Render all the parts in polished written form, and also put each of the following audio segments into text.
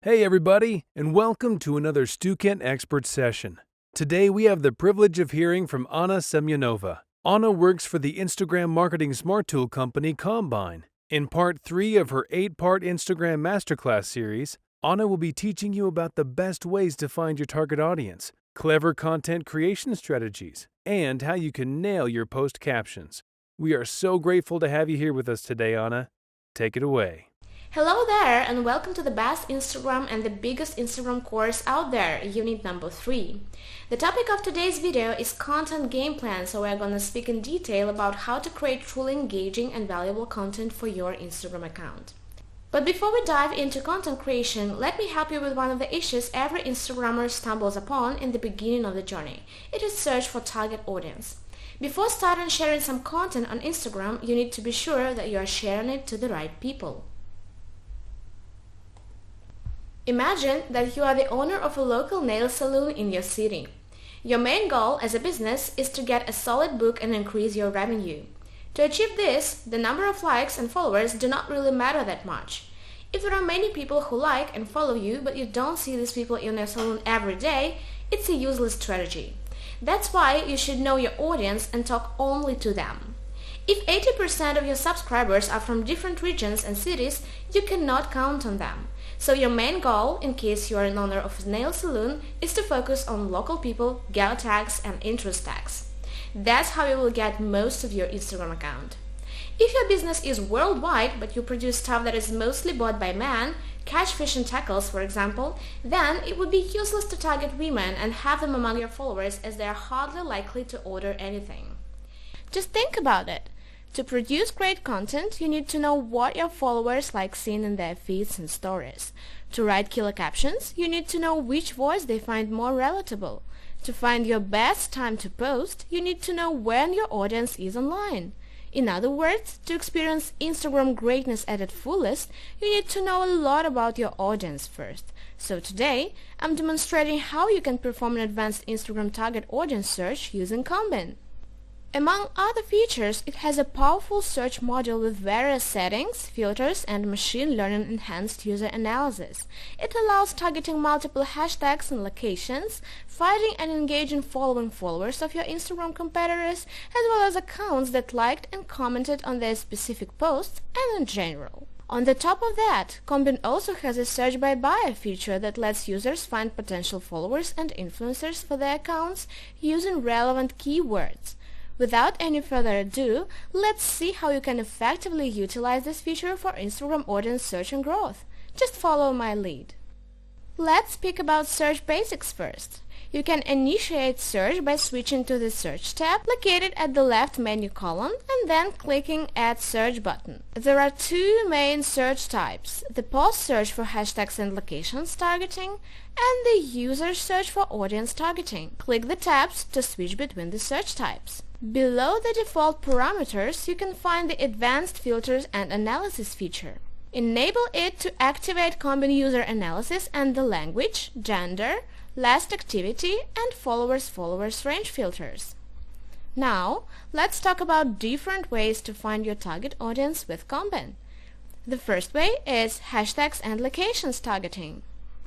Hey everybody, and welcome to another Student Expert session. Today we have the privilege of hearing from Anna Semyanova. Anna works for the Instagram marketing smart tool company Combine. In part 3 of her 8-part Instagram masterclass series, Anna will be teaching you about the best ways to find your target audience, clever content creation strategies, and how you can nail your post captions. We are so grateful to have you here with us today, Anna. Take it away. Hello there and welcome to the best Instagram and the biggest Instagram course out there, unit number 3. The topic of today's video is content game plan, so we're going to speak in detail about how to create truly engaging and valuable content for your Instagram account. But before we dive into content creation, let me help you with one of the issues every Instagrammer stumbles upon in the beginning of the journey. It is search for target audience. Before starting sharing some content on Instagram, you need to be sure that you are sharing it to the right people. Imagine that you are the owner of a local nail salon in your city. Your main goal as a business is to get a solid book and increase your revenue. To achieve this, the number of likes and followers do not really matter that much. If there are many people who like and follow you but you don't see these people in your salon every day, it's a useless strategy. That's why you should know your audience and talk only to them. If 80% of your subscribers are from different regions and cities, you cannot count on them. So your main goal, in case you are an owner of a nail salon, is to focus on local people, geo tags and interest tags. That's how you will get most of your Instagram account. If your business is worldwide but you produce stuff that is mostly bought by men, catch fish and tackles for example, then it would be useless to target women and have them among your followers as they are hardly likely to order anything. Just think about it. To produce great content, you need to know what your followers like seeing in their feeds and stories. To write killer captions, you need to know which voice they find more relatable. To find your best time to post, you need to know when your audience is online. In other words, to experience Instagram greatness at its fullest, you need to know a lot about your audience first. So today, I'm demonstrating how you can perform an advanced Instagram target audience search using Combine. Among other features, it has a powerful search module with various settings, filters, and machine learning enhanced user analysis. It allows targeting multiple hashtags and locations, finding and engaging following followers of your Instagram competitors, as well as accounts that liked and commented on their specific posts and in general. On the top of that, Combine also has a search by buyer feature that lets users find potential followers and influencers for their accounts using relevant keywords. Without any further ado, let's see how you can effectively utilize this feature for Instagram audience search and growth. Just follow my lead. Let's speak about search basics first. You can initiate search by switching to the Search tab located at the left menu column and then clicking Add Search button. There are two main search types, the post search for hashtags and locations targeting and the user search for audience targeting. Click the tabs to switch between the search types. Below the default parameters, you can find the Advanced Filters and Analysis feature. Enable it to activate Combine user analysis and the language, gender, last activity, and followers range filters. Now, let's talk about different ways to find your target audience with Combine. The first way is hashtags and locations targeting.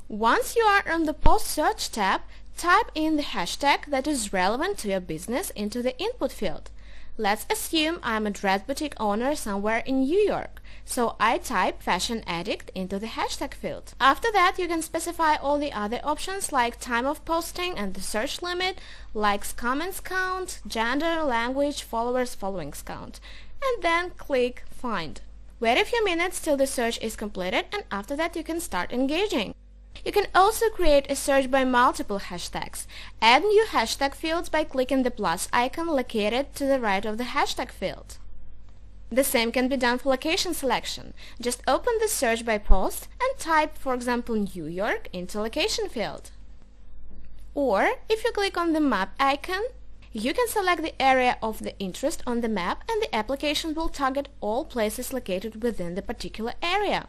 Once you are on the Post Search tab, type in the hashtag that is relevant to your business into the input field. Let's assume I'm a dress boutique owner somewhere in New York, so I type fashion addict into the hashtag field. After that, you can specify all the other options like time of posting and the search limit, likes, comments count, gender, language, followings count, and then click Find. Wait a few minutes till the search is completed, and after that you can start engaging. You can also create a search by multiple hashtags. Add new hashtag fields by clicking the plus icon located to the right of the hashtag field. The same can be done for location selection. Just open the search by post and type, for example, New York into location field. Or, if you click on the map icon, you can select the area of the interest on the map and the application will target all places located within the particular area.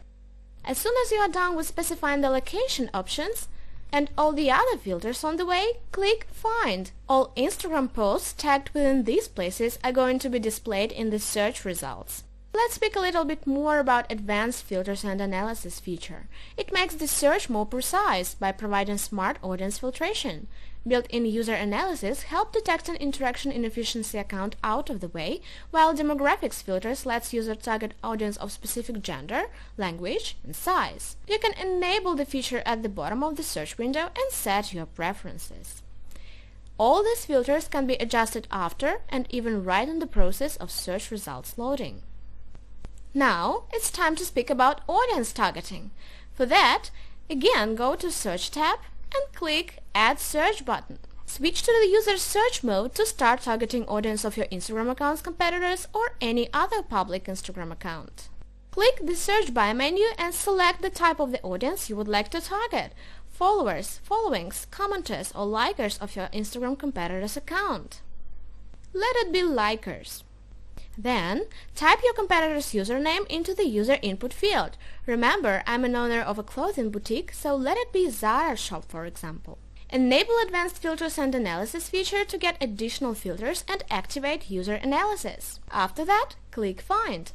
As soon as you are done with specifying the location options and all the other filters on the way, click Find. All Instagram posts tagged within these places are going to be displayed in the search results. Let's speak a little bit more about advanced filters and analysis feature. It makes the search more precise by providing smart audience filtration. Built-in user analysis help detect an interaction inefficiency account out of the way, while demographics filters lets user target audience of specific gender, language, and size. You can enable the feature at the bottom of the search window and set your preferences. All these filters can be adjusted after and even right in the process of search results loading. Now, it's time to speak about audience targeting. For that, again go to Search tab and click Add Search button. Switch to the user search mode to start targeting audience of your Instagram account's competitors or any other public Instagram account. Click the Search By menu and select the type of the audience you would like to target: followers, followings, commenters, or likers of your Instagram competitor's account. Let it be likers. Then, type your competitor's username into the user input field. Remember, I'm an owner of a clothing boutique, so let it be Zara shop, for example. Enable Advanced Filters and Analysis feature to get additional filters and activate user analysis. After that, click Find.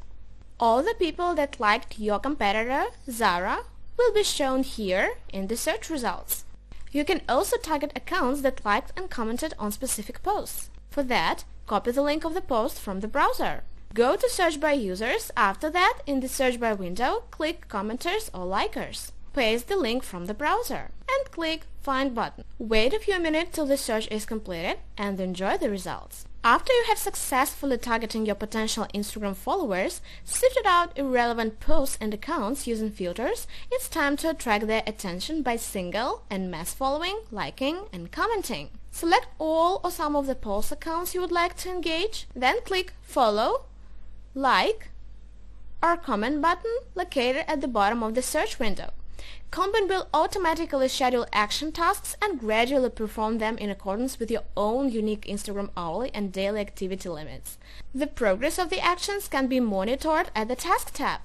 All the people that liked your competitor, Zara, will be shown here in the search results. You can also target accounts that liked and commented on specific posts. For that, copy the link of the post from the browser. Go to Search By Users. After that, in the Search By window, click Commenters or Likers. Paste the link from the browser and click Find button. Wait a few minutes till the search is completed and enjoy the results. After you have successfully targeting your potential Instagram followers, sifted out irrelevant posts and accounts using filters, it's time to attract their attention by single and mass following, liking, and commenting. Select all or some of the post accounts you would like to engage, then click Follow, Like, or Comment button located at the bottom of the search window. Combine will automatically schedule action tasks and gradually perform them in accordance with your own unique Instagram hourly and daily activity limits. The progress of the actions can be monitored at the Task tab.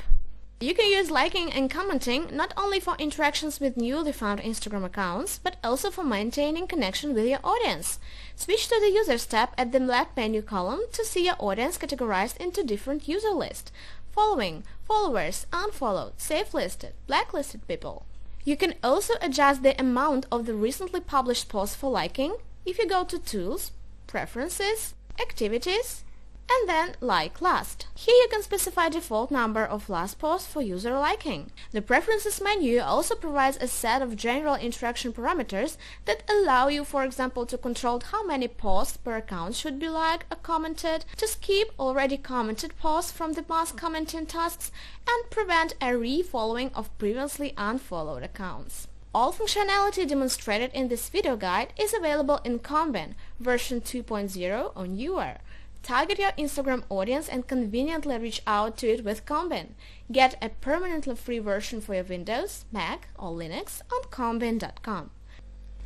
You can use liking and commenting not only for interactions with newly found Instagram accounts, but also for maintaining connection with your audience. Switch to the Users tab at the left menu column to see your audience categorized into different user lists: following, followers, unfollowed, safe-listed, blacklisted people. You can also adjust the amount of the recently published posts for liking if you go to Tools, Preferences, Activities, and then Like Last. Here you can specify default number of last posts for user liking. The Preferences menu also provides a set of general interaction parameters that allow you, for example, to control how many posts per account should be liked or commented, to skip already commented posts from the mass commenting tasks, and prevent a re-following of previously unfollowed accounts. All functionality demonstrated in this video guide is available in Combine version 2.0 on UR. Target your Instagram audience and conveniently reach out to it with Combine. Get a permanently free version for your Windows, Mac, or Linux on combine.com.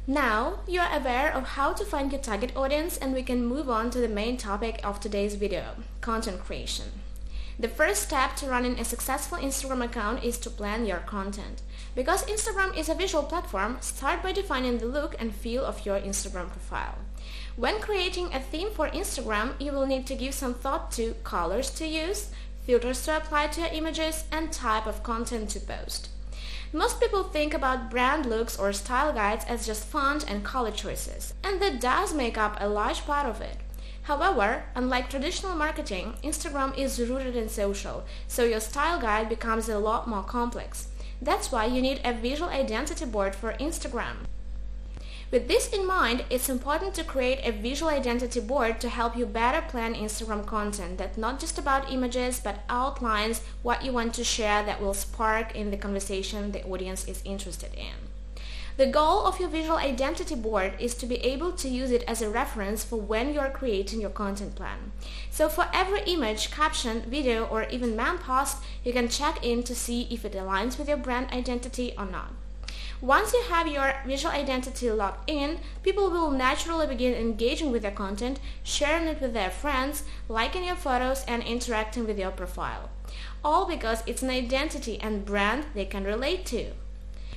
Now you are aware of how to find your target audience, and we can move on to the main topic of today's video: content creation. The first step to running a successful Instagram account is to plan your content. Because Instagram is a visual platform, start by defining the look and feel of your Instagram profile. When creating a theme for Instagram, you will need to give some thought to colors to use, filters to apply to your images, and type of content to post. Most people think about brand looks or style guides as just font and color choices, and that does make up a large part of it. However, unlike traditional marketing, Instagram is rooted in social, so your style guide becomes a lot more complex. That's why you need a visual identity board for Instagram. With this in mind, it's important to create a visual identity board to help you better plan Instagram content that's not just about images but outlines what you want to share that will spark in the conversation the audience is interested in. The goal of your visual identity board is to be able to use it as a reference for when you are creating your content plan. So for every image, caption, video, or even meme post, you can check in to see if it aligns with your brand identity or not. Once you have your visual identity locked in, people will naturally begin engaging with your content, sharing it with their friends, liking your photos, and interacting with your profile. All because it's an identity and brand they can relate to.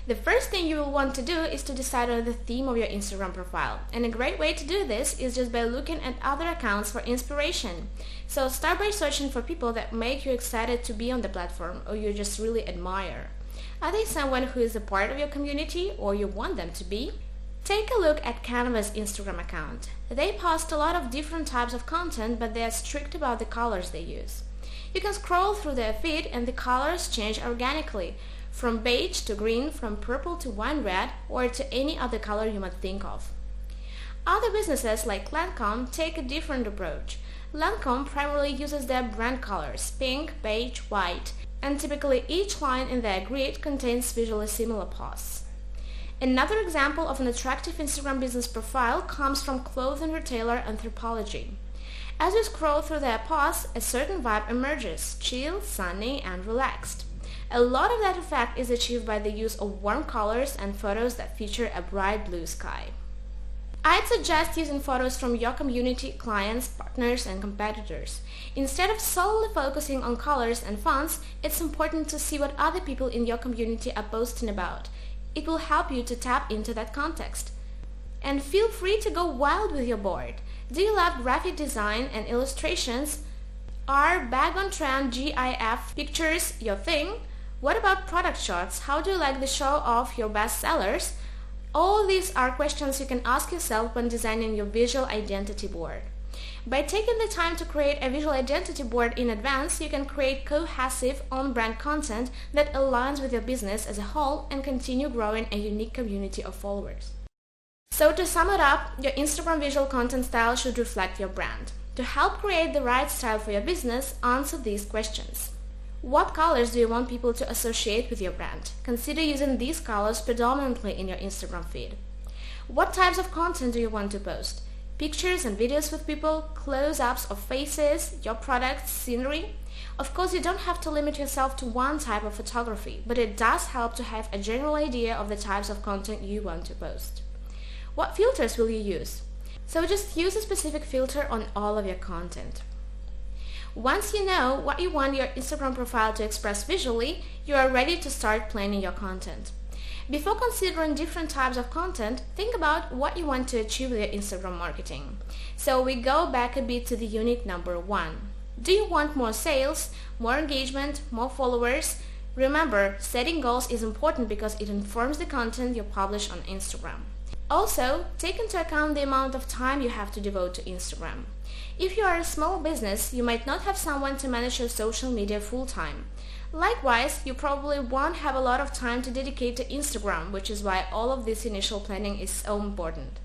The first thing you will want to do is to decide on the theme of your Instagram profile. And a great way to do this is just by looking at other accounts for inspiration. So start by searching for people that make you excited to be on the platform or you just really admire. Are they someone who is a part of your community or you want them to be? Take a look at Canva's Instagram account. They post a lot of different types of content, but they are strict about the colors they use. You can scroll through their feed and the colors change organically, from beige to green, from purple to wine red, or to any other color you might think of. Other businesses like Lancome take a different approach. Lancome primarily uses their brand colors, pink, beige, white, and typically each line in their grid contains visually similar posts. Another example of an attractive Instagram business profile comes from clothing retailer Anthropology. As you scroll through their posts, a certain vibe emerges, chill, sunny, and relaxed. A lot of that effect is achieved by the use of warm colors and photos that feature a bright blue sky. I'd suggest using photos from your community, clients, partners, and competitors. Instead of solely focusing on colors and fonts, it's important to see what other people in your community are posting about. It will help you to tap into that context. And feel free to go wild with your board. Do you love graphic design and illustrations? Are bag-on-trend GIF pictures your thing? What about product shots? How do you like the show off your best sellers? All these are questions you can ask yourself when designing your visual identity board. By taking the time to create a visual identity board in advance, you can create cohesive on-brand content that aligns with your business as a whole and continue growing a unique community of followers. So to sum it up, your Instagram visual content style should reflect your brand. To help create the right style for your business, answer these questions. What colors do you want people to associate with your brand? Consider using these colors predominantly in your Instagram feed. What types of content do you want to post? Pictures and videos with people, close-ups of faces, your products, scenery? Of course, you don't have to limit yourself to one type of photography, but it does help to have a general idea of the types of content you want to post. What filters will you use? So just use a specific filter on all of your content. Once you know what you want your Instagram profile to express visually, you are ready to start planning your content. Before considering different types of content, think about what you want to achieve with your Instagram marketing. So we go back a bit to the unit number 1. Do you want more sales, more engagement, more followers? Remember, setting goals is important because it informs the content you publish on Instagram. Also, take into account the amount of time you have to devote to Instagram. If you are a small business, you might not have someone to manage your social media full-time. Likewise, you probably won't have a lot of time to dedicate to Instagram, which is why all of this initial planning is so important.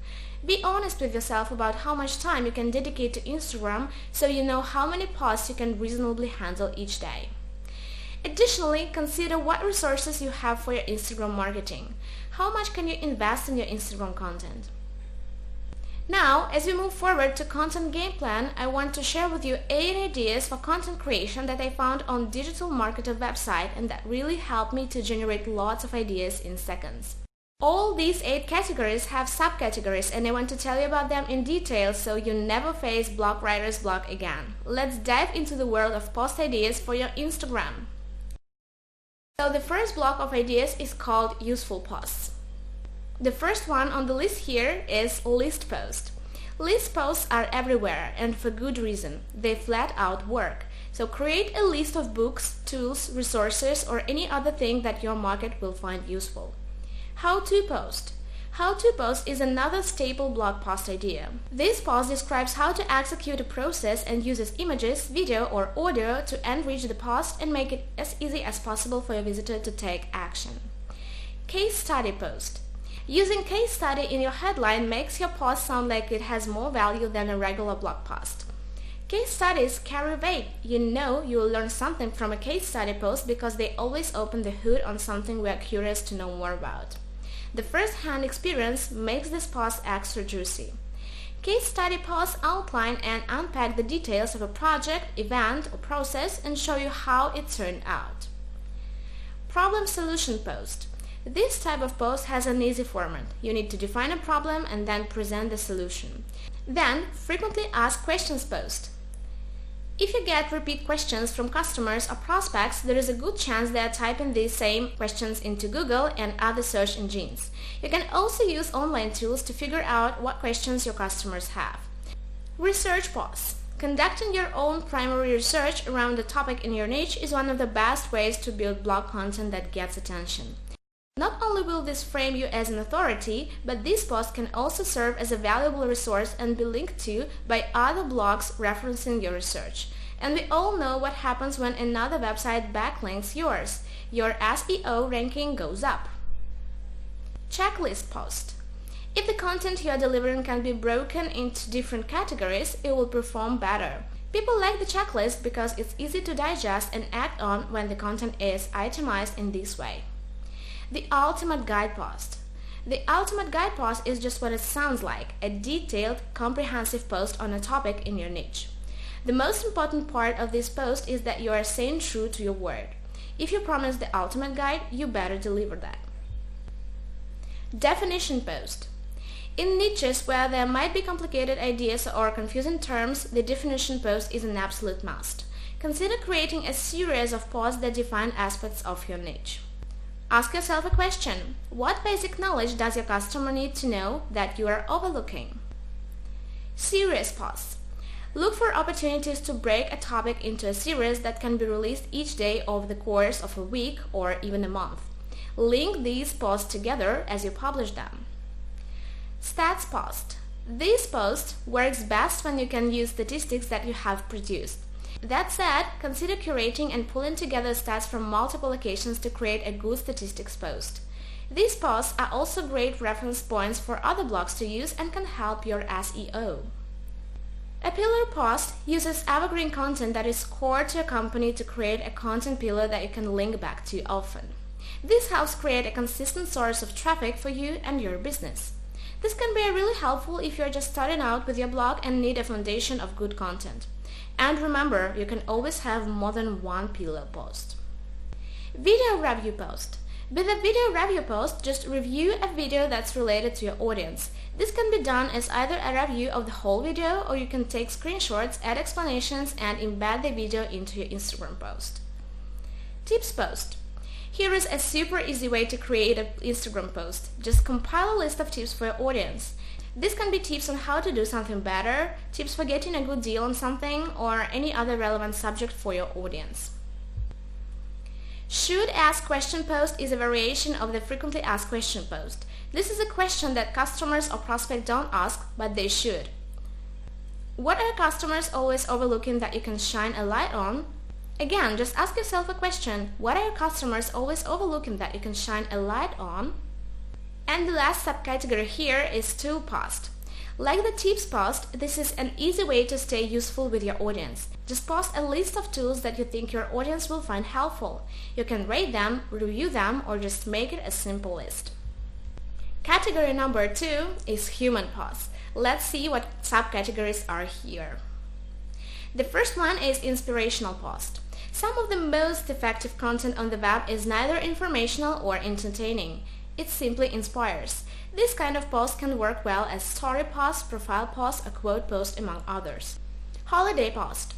Be honest with yourself about how much time you can dedicate to Instagram so you know how many posts you can reasonably handle each day. Additionally, consider what resources you have for your Instagram marketing. How much can you invest in your Instagram content? Now, as we move forward to content game plan, I want to share with you 8 ideas for content creation that I found on Digital Marketer website and that really helped me to generate lots of ideas in seconds. All these 8 categories have subcategories and I want to tell you about them in detail so you never face blog writer's block again. Let's dive into the world of post ideas for your Instagram. So the first block of ideas is called useful posts. The first one on the list here is list post. List posts are everywhere and for good reason. They flat out work. So create a list of books, tools, resources, or any other thing that your market will find useful. How-to post. How-to post is another staple blog post idea. This post describes how to execute a process and uses images, video, or audio to enrich the post and make it as easy as possible for your visitor to take action. Case study post. Using case study in your headline makes your post sound like it has more value than a regular blog post. Case studies carry weight. You know you will learn something from a case study post because they always open the hood on something we are curious to know more about. The first-hand experience makes this post extra juicy. Case study posts outline and unpack the details of a project, event, or process and show you how it turned out. Problem solution post. This type of post has an easy format. You need to define a problem and then present the solution. Then, frequently asked questions post. If you get repeat questions from customers or prospects, there is a good chance they are typing these same questions into Google and other search engines. You can also use online tools to figure out what questions your customers have. Research pause. Conducting your own primary research around the topic in your niche is one of the best ways to build blog content that gets attention. Not only will this frame you as an authority, but this post can also serve as a valuable resource and be linked to by other blogs referencing your research. And we all know what happens when another website backlinks yours. Your SEO ranking goes up. Checklist post. If the content you are delivering can be broken into different categories, it will perform better. People like the checklist because it's easy to digest and act on when the content is itemized in this way. The ultimate guide post. The ultimate guide post is just what it sounds like, a detailed, comprehensive post on a topic in your niche. The most important part of this post is that you are staying true to your word. If you promise the ultimate guide, you better deliver that. Definition post. In niches where there might be complicated ideas or confusing terms, the definition post is an absolute must. Consider creating a series of posts that define aspects of your niche. Ask yourself a question. What basic knowledge does your customer need to know that you are overlooking? Series posts. Look for opportunities to break a topic into a series that can be released each day over the course of a week or even a month. Link these posts together as you publish them. Stats post. This post works best when you can use statistics that you have produced. That said, consider curating and pulling together stats from multiple locations to create a good statistics post. These posts are also great reference points for other blogs to use and can help your SEO. A pillar post uses evergreen content that is core to a company to create a content pillar that you can link back to often. This helps create a consistent source of traffic for you and your business. This can be really helpful if you're just starting out with your blog and need a foundation of good content. And remember, you can always have more than one pillar post. Video review post. With a video review post, just review a video that's related to your audience. This can be done as either a review of the whole video, or you can take screenshots, add explanations, and embed the video into your Instagram post. Tips post. Here is a super easy way to create an Instagram post. Just compile a list of tips for your audience. This can be tips on how to do something better, tips for getting a good deal on something, or any other relevant subject for your audience. Should ask question post is a variation of the frequently asked question post. This is a question that customers or prospects don't ask, but they should. What are customers always overlooking that you can shine a light on? Again, just ask yourself a question. What are your customers always overlooking that you can shine a light on? And the last subcategory here is tool post. Like the tips post, this is an easy way to stay useful with your audience. Just post a list of tools that you think your audience will find helpful. You can rate them, review them, or just make it a simple list. Category number 2 is human posts. Let's see what subcategories are here. The first one is inspirational post. Some of the most effective content on the web is neither informational or entertaining. It simply inspires. This kind of post can work well as story post, profile post, or quote post, among others. Holiday post.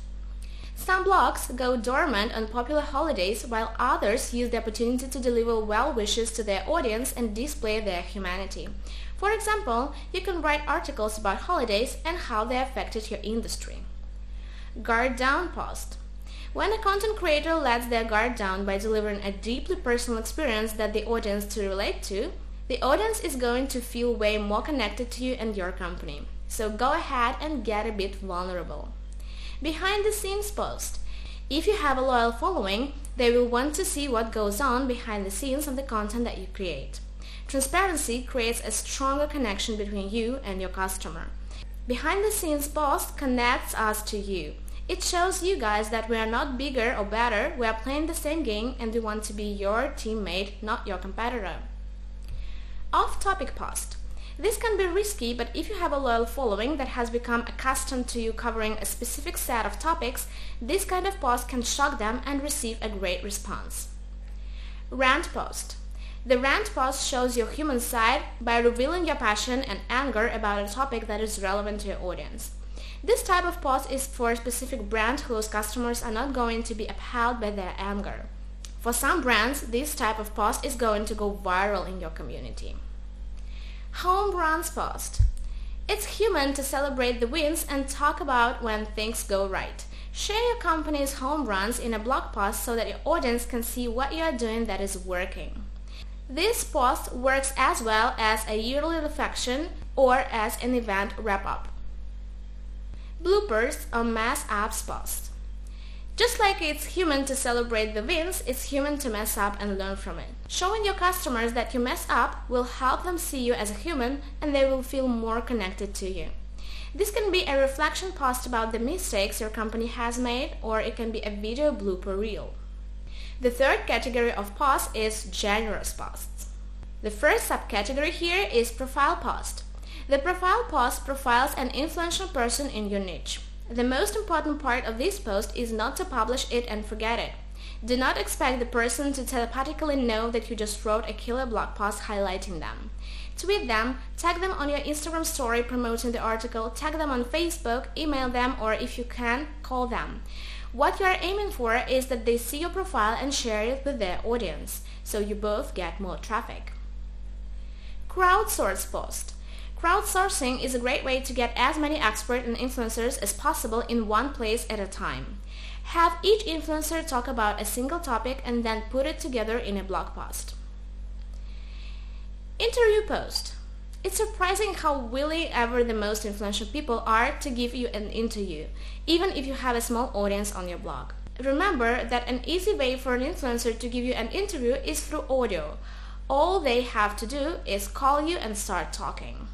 Some blogs go dormant on popular holidays, while others use the opportunity to deliver well wishes to their audience and display their humanity. For example, you can write articles about holidays and how they affected your industry. Guard down post. When a content creator lets their guard down by delivering a deeply personal experience that the audience to relate to, the audience is going to feel way more connected to you and your company. So go ahead and get a bit vulnerable. Behind the scenes post. If you have a loyal following, they will want to see what goes on behind the scenes of the content that you create. Transparency creates a stronger connection between you and your customer. Behind the scenes post connects us to you. It shows you guys that we are not bigger or better, we are playing the same game and we want to be your teammate, not your competitor. Off-topic post. This can be risky, but if you have a loyal following that has become accustomed to you covering a specific set of topics, this kind of post can shock them and receive a great response. Rant post. The rant post shows your human side by revealing your passion and anger about a topic that is relevant to your audience. This type of post is for a specific brand whose customers are not going to be appalled by their anger. For some brands, this type of post is going to go viral in your community. Home runs post. It's human to celebrate the wins and talk about when things go right. Share your company's home runs in a blog post so that your audience can see what you are doing that is working. This post works as well as a yearly reflection or as an event wrap-up. Bloopers on mess ups post. Just like it's human to celebrate the wins, it's human to mess up and learn from it. Showing your customers that you mess up will help them see you as a human and they will feel more connected to you. This can be a reflection post about the mistakes your company has made, or it can be a video blooper reel. The third category of post is generous posts. The first subcategory here is profile post. The profile post profiles an influential person in your niche. The most important part of this post is not to publish it and forget it. Do not expect the person to telepathically know that you just wrote a killer blog post highlighting them. Tweet them, tag them on your Instagram story promoting the article, tag them on Facebook, email them, or if you can, call them. What you are aiming for is that they see your profile and share it with their audience, so you both get more traffic. Crowdsource post. Crowdsourcing is a great way to get as many experts and influencers as possible in one place at a time. Have each influencer talk about a single topic and then put it together in a blog post. Interview post. It's surprising how willing ever the most influential people are to give you an interview, even if you have a small audience on your blog. Remember that an easy way for an influencer to give you an interview is through audio. All they have to do is call you and start talking.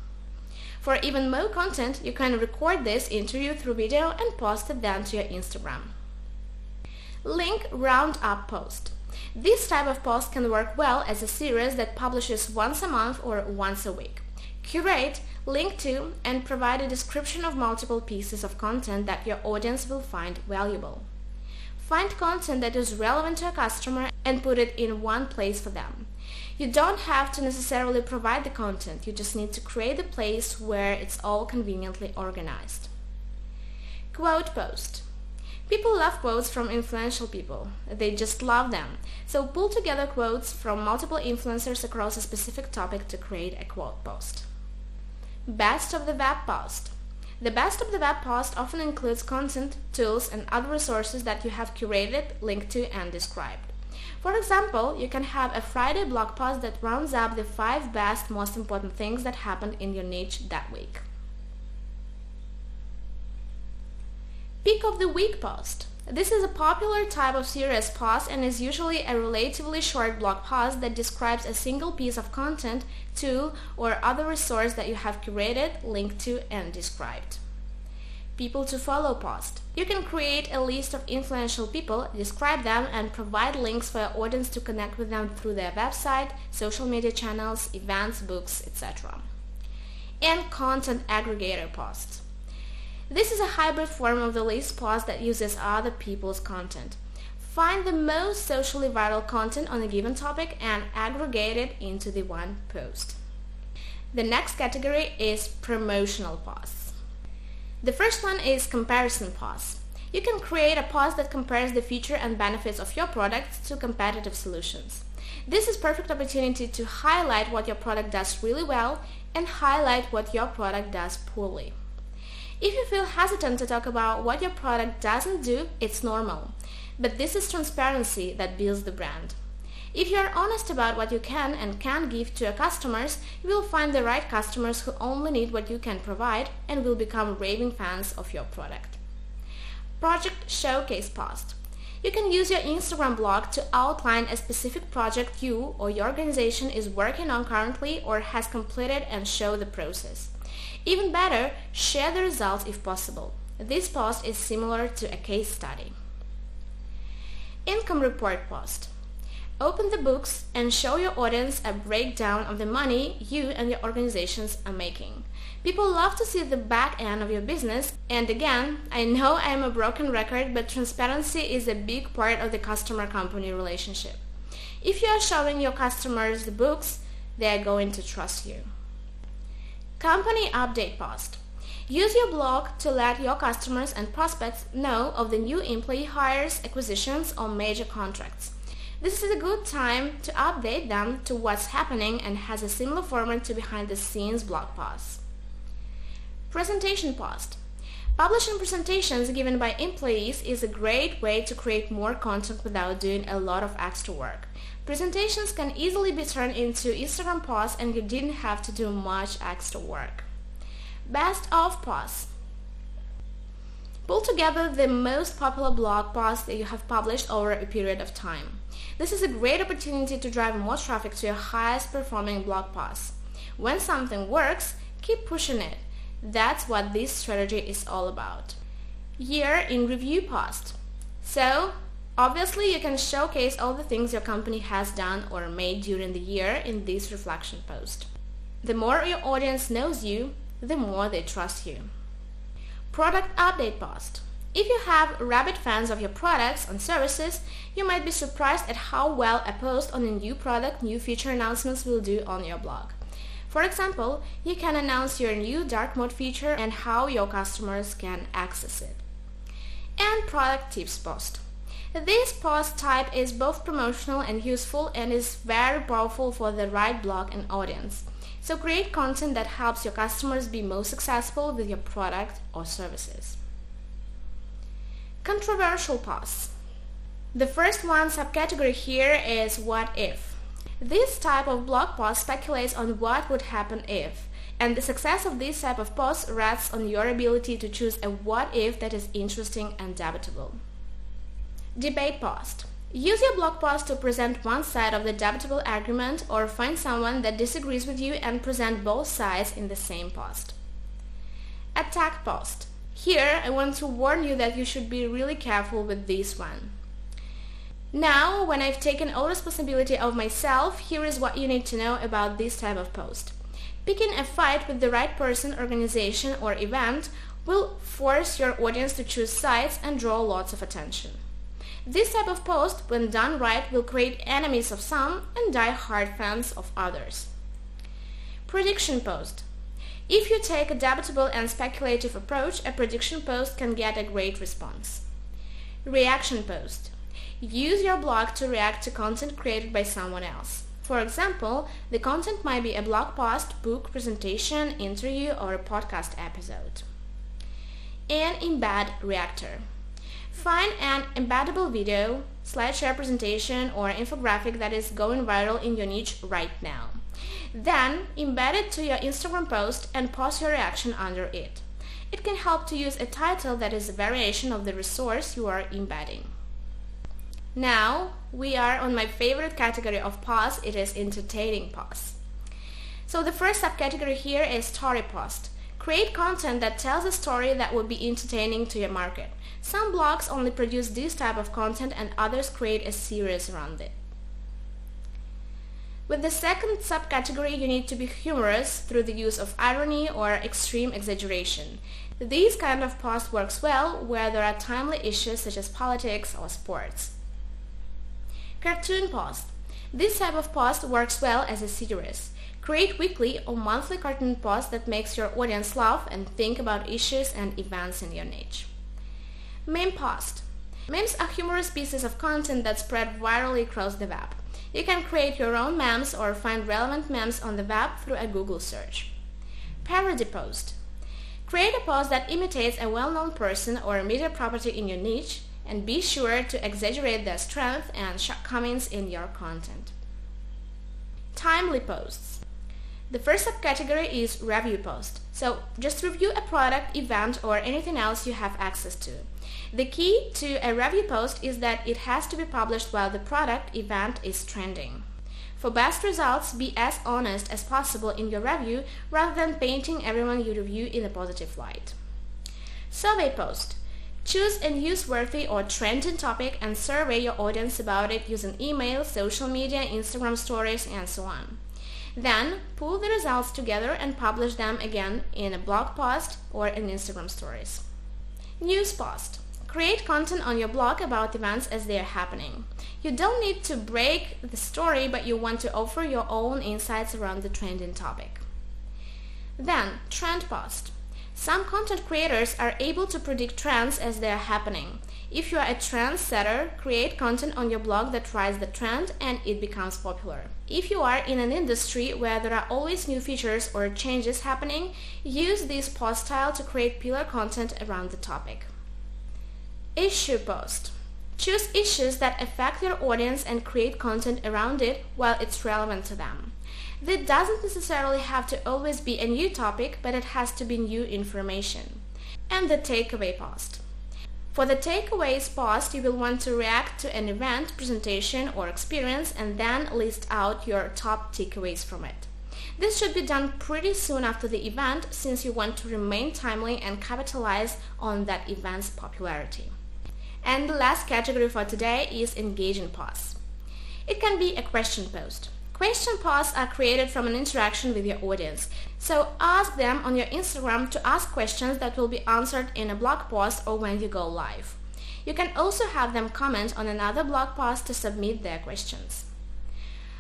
For even more content, you can record this interview through video and post it then to your Instagram. Link roundup post. This type of post can work well as a series that publishes once a month or once a week. Curate, link to, and provide a description of multiple pieces of content that your audience will find valuable. Find content that is relevant to a customer and put it in one place for them. You don't have to necessarily provide the content, you just need to create a place where it's all conveniently organized. Quote post. People love quotes from influential people. They just love them. So pull together quotes from multiple influencers across a specific topic to create a quote post. Best of the web post. The best of the web post often includes content, tools, and other resources that you have curated, linked to, and described. For example, you can have a Friday blog post that rounds up the 5 best, most important things that happened in your niche that week. Pick of the week post. This is a popular type of series post and is usually a relatively short blog post that describes a single piece of content, tool, or other resource that you have curated, linked to, and described. People to follow post. You can create a list of influential people, describe them, and provide links for your audience to connect with them through their website, social media channels, events, books, etc. And content aggregator posts. This is a hybrid form of the list post that uses other people's content. Find the most socially viral content on a given topic and aggregate it into the one post. The next category is promotional posts. The first one is comparison posts. You can create a post that compares the feature and benefits of your product to competitive solutions. This is a perfect opportunity to highlight what your product does really well and highlight what your product does poorly. If you feel hesitant to talk about what your product doesn't do, it's normal. But this is transparency that builds the brand. If you are honest about what you can and can't give to your customers, you will find the right customers who only need what you can provide and will become raving fans of your product. Project showcase post. You can use your Instagram blog to outline a specific project you or your organization is working on currently or has completed and show the process. Even better, share the results if possible. This post is similar to a case study. Income report post. Open the books and show your audience a breakdown of the money you and your organizations are making. People love to see the back end of your business, and again, I know I am a broken record, but transparency is a big part of the customer-company relationship. If you are showing your customers the books, they are going to trust you. Company update post. Use your blog to let your customers and prospects know of the new employee hires, acquisitions, or major contracts. This is a good time to update them to what's happening and has a similar format to behind-the-scenes blog posts. Presentation post. Publishing presentations given by employees is a great way to create more content without doing a lot of extra work. Presentations can easily be turned into Instagram posts and you didn't have to do much extra work. Best of posts. Pull together the most popular blog posts that you have published over a period of time. This is a great opportunity to drive more traffic to your highest performing blog posts. When something works, keep pushing it. That's what this strategy is all about. Year in review post. So, obviously you can showcase all the things your company has done or made during the year in this reflection post. The more your audience knows you, the more they trust you. Product update post. If you have rabid fans of your products and services, you might be surprised at how well a post on a new product, new feature announcements will do on your blog. For example, you can announce your new dark mode feature and how your customers can access it. And product tips post. This post type is both promotional and useful and is very powerful for the right blog and audience. So create content that helps your customers be most successful with your product or services. Controversial posts. The first one subcategory here is what if. This type of blog post speculates on what would happen if, and the success of this type of post rests on your ability to choose a what if that is interesting and debatable. Debate post. Use your blog post to present one side of the debatable argument or find someone that disagrees with you and present both sides in the same post. Attack post. Here, I want to warn you that you should be really careful with this one. Now, when I've taken all responsibility of myself, here is what you need to know about this type of post. Picking a fight with the right person, organization, or event will force your audience to choose sides and draw lots of attention. This type of post, when done right, will create enemies of some and die-hard fans of others. Prediction post. If you take a debatable and speculative approach, a prediction post can get a great response. Reaction post. Use your blog to react to content created by someone else. For example, the content might be a blog post, book, presentation, interview, or a podcast episode. And embed reactor. Find an embeddable video, slideshare presentation, or infographic that is going viral in your niche right now. Then embed it to your Instagram post and post your reaction under it. It can help to use a title that is a variation of the resource you are embedding. Now we are on my favorite category of posts. It is entertaining posts. So the first subcategory here is story post. Create content that tells a story that will be entertaining to your market. Some blogs only produce this type of content and others create a series around it. With the second subcategory, you need to be humorous through the use of irony or extreme exaggeration. These kind of posts works well where there are timely issues such as politics or sports. Cartoon post. This type of post works well as a series. Create weekly or monthly cartoon posts that makes your audience laugh and think about issues and events in your niche. Meme post. Memes are humorous pieces of content that spread virally across the web. You can create your own memes or find relevant memes on the web through a Google search. Parody post. Create a post that imitates a well-known person or a media property in your niche and be sure to exaggerate their strength and shortcomings in your content. Timely posts. The first subcategory is review post. So just review a product, event, or anything else you have access to. The key to a review post is that it has to be published while the product, event is trending. For best results, be as honest as possible in your review rather than painting everyone you review in a positive light. Survey post. Choose a newsworthy or trending topic and survey your audience about it using email, social media, Instagram stories, and so on. Then, pull the results together and publish them again in a blog post or in Instagram stories. News post. Create content on your blog about events as they are happening. You don't need to break the story, but you want to offer your own insights around the trending topic. Then, trend post. Some content creators are able to predict trends as they are happening. If you are a trendsetter, create content on your blog that rides the trend and it becomes popular. If you are in an industry where there are always new features or changes happening, use this post style to create pillar content around the topic. Issue post. Choose issues that affect your audience and create content around it while it's relevant to them. This doesn't necessarily have to always be a new topic, but it has to be new information. And the takeaway post. For the takeaways post, you will want to react to an event, presentation, or experience and then list out your top takeaways from it. This should be done pretty soon after the event since you want to remain timely and capitalize on that event's popularity. And the last category for today is engaging posts. It can be a question post. Question posts are created from an interaction with your audience. So ask them on your Instagram to ask questions that will be answered in a blog post or when you go live. You can also have them comment on another blog post to submit their questions.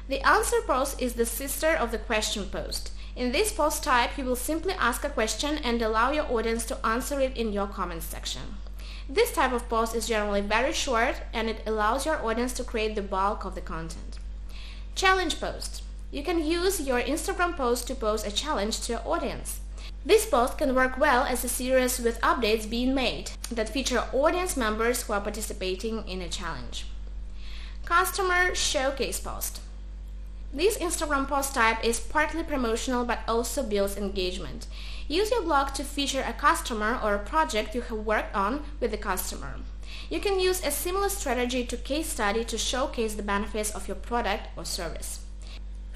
The answer post is the sister of the question post. In this post type, you will simply ask a question and allow your audience to answer it in your comments section. This type of post is generally very short and it allows your audience to create the bulk of the content. Challenge post. You can use your Instagram post to pose a challenge to your audience. This post can work well as a series with updates being made that feature audience members who are participating in a challenge. Customer showcase post. This Instagram post type is partly promotional but also builds engagement. Use your blog to feature a customer or a project you have worked on with the customer. You can use a similar strategy to case study to showcase the benefits of your product or service.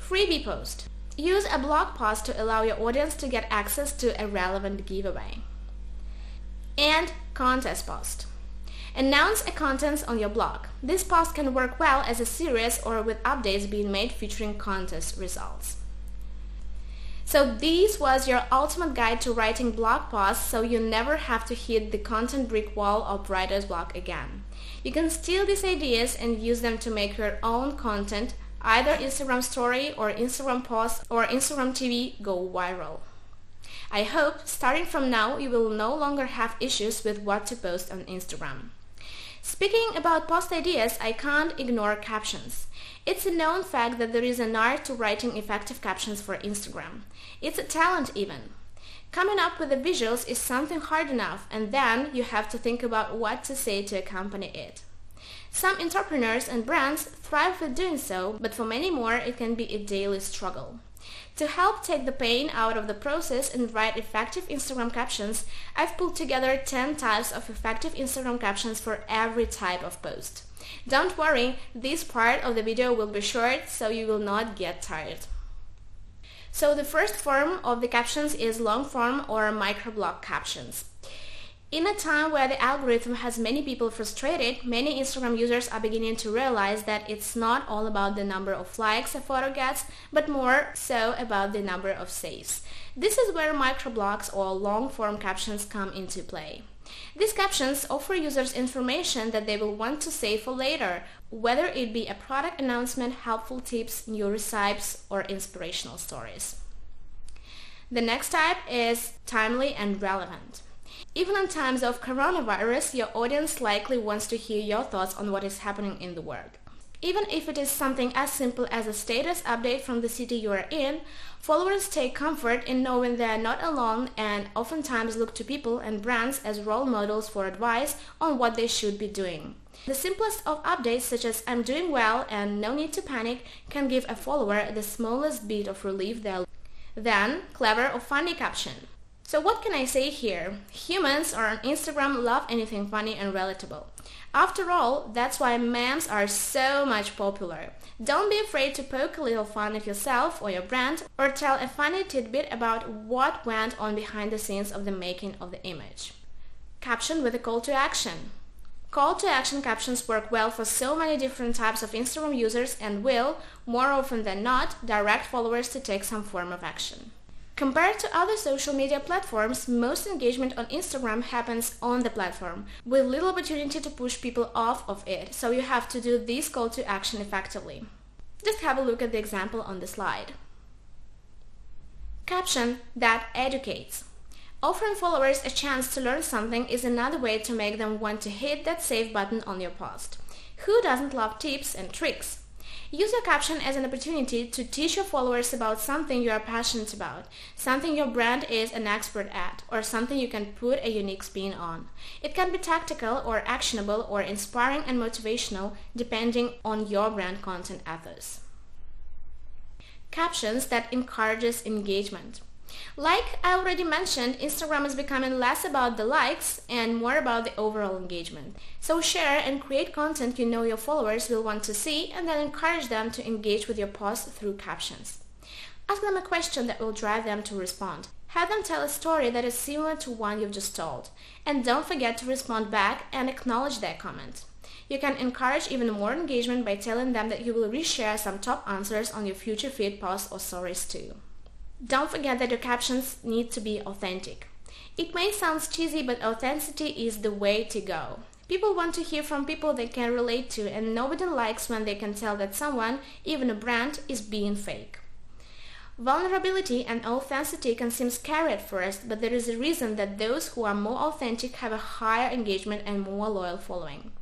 Freebie post. Use a blog post to allow your audience to get access to a relevant giveaway. And contest post. Announce a contest on your blog. This post can work well as a series or with updates being made featuring contest results. So this was your ultimate guide to writing blog posts so you never have to hit the content brick wall of writer's block again. You can steal these ideas and use them to make your own content, either Instagram story or Instagram post or Instagram TV go viral. I hope starting from now you will no longer have issues with what to post on Instagram. Speaking about post ideas, I can't ignore captions. It's a known fact that there is an art to writing effective captions for Instagram. It's a talent even. Coming up with the visuals is something hard enough, and then you have to think about what to say to accompany it. Some entrepreneurs and brands thrive with doing so, but for many more it can be a daily struggle. To help take the pain out of the process and write effective Instagram captions, I've pulled together 10 types of effective Instagram captions for every type of post. Don't worry, this part of the video will be short, so you will not get tired. So the first form of the captions is long form or microblog captions. In a time where the algorithm has many people frustrated, many Instagram users are beginning to realize that it's not all about the number of likes a photo gets, but more so about the number of saves. This is where microblogs or long-form captions come into play. These captions offer users information that they will want to save for later, whether it be a product announcement, helpful tips, new recipes, or inspirational stories. The next type is timely and relevant. Even in times of coronavirus, your audience likely wants to hear your thoughts on what is happening in the world. Even if it is something as simple as a status update from the city you are in, followers take comfort in knowing they are not alone and oftentimes look to people and brands as role models for advice on what they should be doing. The simplest of updates, such as "I'm doing well" and "no need to panic," can give a follower the smallest bit of relief there. Then, clever or funny caption. So what can I say here? Humans on Instagram love anything funny and relatable. After all, that's why memes are so much popular. Don't be afraid to poke a little fun at yourself or your brand, or tell a funny tidbit about what went on behind the scenes of the making of the image. Caption with a call to action. Call to action captions work well for so many different types of Instagram users and will, more often than not, direct followers to take some form of action. Compared to other social media platforms, most engagement on Instagram happens on the platform, with little opportunity to push people off of it, so you have to do this call to action effectively. Just have a look at the example on the slide. Caption that educates. Offering followers a chance to learn something is another way to make them want to hit that save button on your post. Who doesn't love tips and tricks? Use your caption as an opportunity to teach your followers about something you are passionate about, something your brand is an expert at, or something you can put a unique spin on. It can be tactical or actionable or inspiring and motivational depending on your brand content ethos. Captions that encourages engagement. Like I already mentioned, Instagram is becoming less about the likes and more about the overall engagement. So share and create content you know your followers will want to see, and then encourage them to engage with your post through captions. Ask them a question that will drive them to respond. Have them tell a story that is similar to one you've just told. And don't forget to respond back and acknowledge their comment. You can encourage even more engagement by telling them that you will reshare some top answers on your future feed posts or stories too. Don't forget that your captions need to be authentic. It may sound cheesy, but authenticity is the way to go. People want to hear from people they can relate to, and nobody likes when they can tell that someone, even a brand, is being fake. Vulnerability and authenticity can seem scary at first, but there is a reason that those who are more authentic have a higher engagement and more loyal following.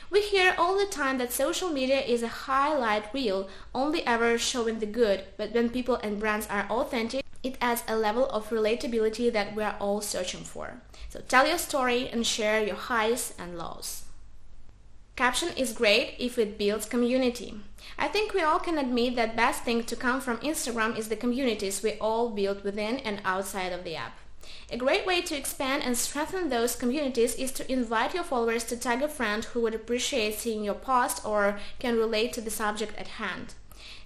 We hear all the time that social media is a highlight reel, only ever showing the good, but when people and brands are authentic, it adds a level of relatability that we are all searching for. So tell your story and share your highs and lows. Caption is great if it builds community. I think we all can admit that best thing to come from Instagram is the communities we all build within and outside of the app. A great way to expand and strengthen those communities is to invite your followers to tag a friend who would appreciate seeing your post or can relate to the subject at hand.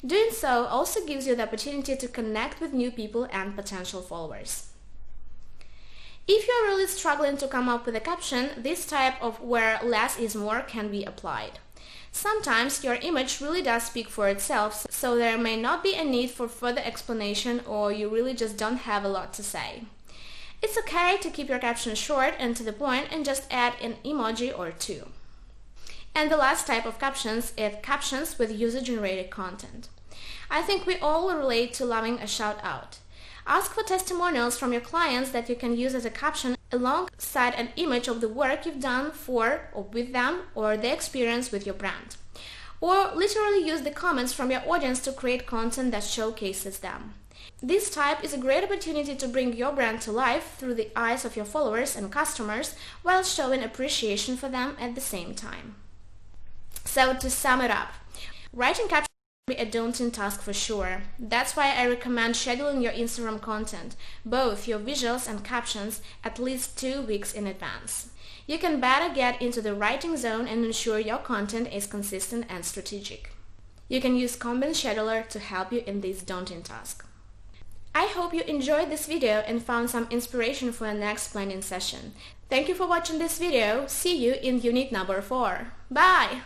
Doing so also gives you the opportunity to connect with new people and potential followers. If you're really struggling to come up with a caption, this type of where less is more can be applied. Sometimes your image really does speak for itself, so there may not be a need for further explanation, or you really just don't have a lot to say. It's okay to keep your caption short and to the point and just add an emoji or two. And the last type of captions is captions with user-generated content. I think we all relate to loving a shout-out. Ask for testimonials from your clients that you can use as a caption alongside an image of the work you've done for or with them, or the experience with your brand. Or literally use the comments from your audience to create content that showcases them. This type is a great opportunity to bring your brand to life through the eyes of your followers and customers while showing appreciation for them at the same time. So to sum it up, writing captions can be a daunting task for sure. That's why I recommend scheduling your Instagram content, both your visuals and captions, at least 2 weeks in advance. You can better get into the writing zone and ensure your content is consistent and strategic. You can use Kanban Scheduler to help you in this daunting task. I hope you enjoyed this video and found some inspiration for your next planning session. Thank you for watching this video. See you in unit number 4. Bye!